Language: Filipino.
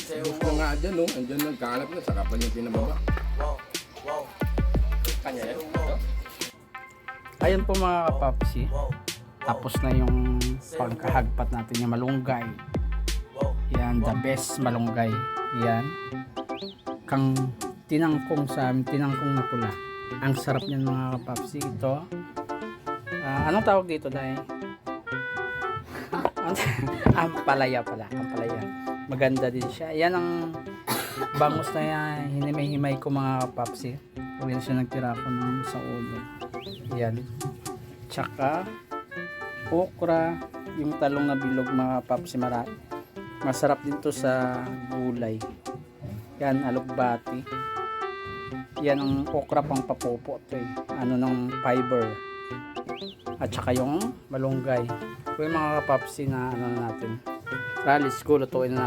Gusto nga dyan, no? Andyan nagkakalap na, saka pa niya pinababa. Kanya yan? Ayan po mga kapapsi. Tapos na yung pagkahagpat natin yung malunggay. Yan, the best malunggay. Yan. Kang tinangkong sa amin, tinangkong na pula. Ang sarap niyan mga kapapsi. Ito. Anong tawag dito dahil? Ampalaya pala. Ampalaya. Maganda din siya. Yan ang bangus na yan. Hinimay-himay ko mga kapapsi. Huwag siya nagtira ko ng sa ulo. Yan. Tsaka okra, yung talong na bilog mga kapapsi, masarap din to sa gulay. Yan, alugbati. Yan ang okra pang papopo to eh. Ano ng fiber. At saka yung malunggay. Yung mga kapapsi na ano natin. Let's go, lutuin na natin.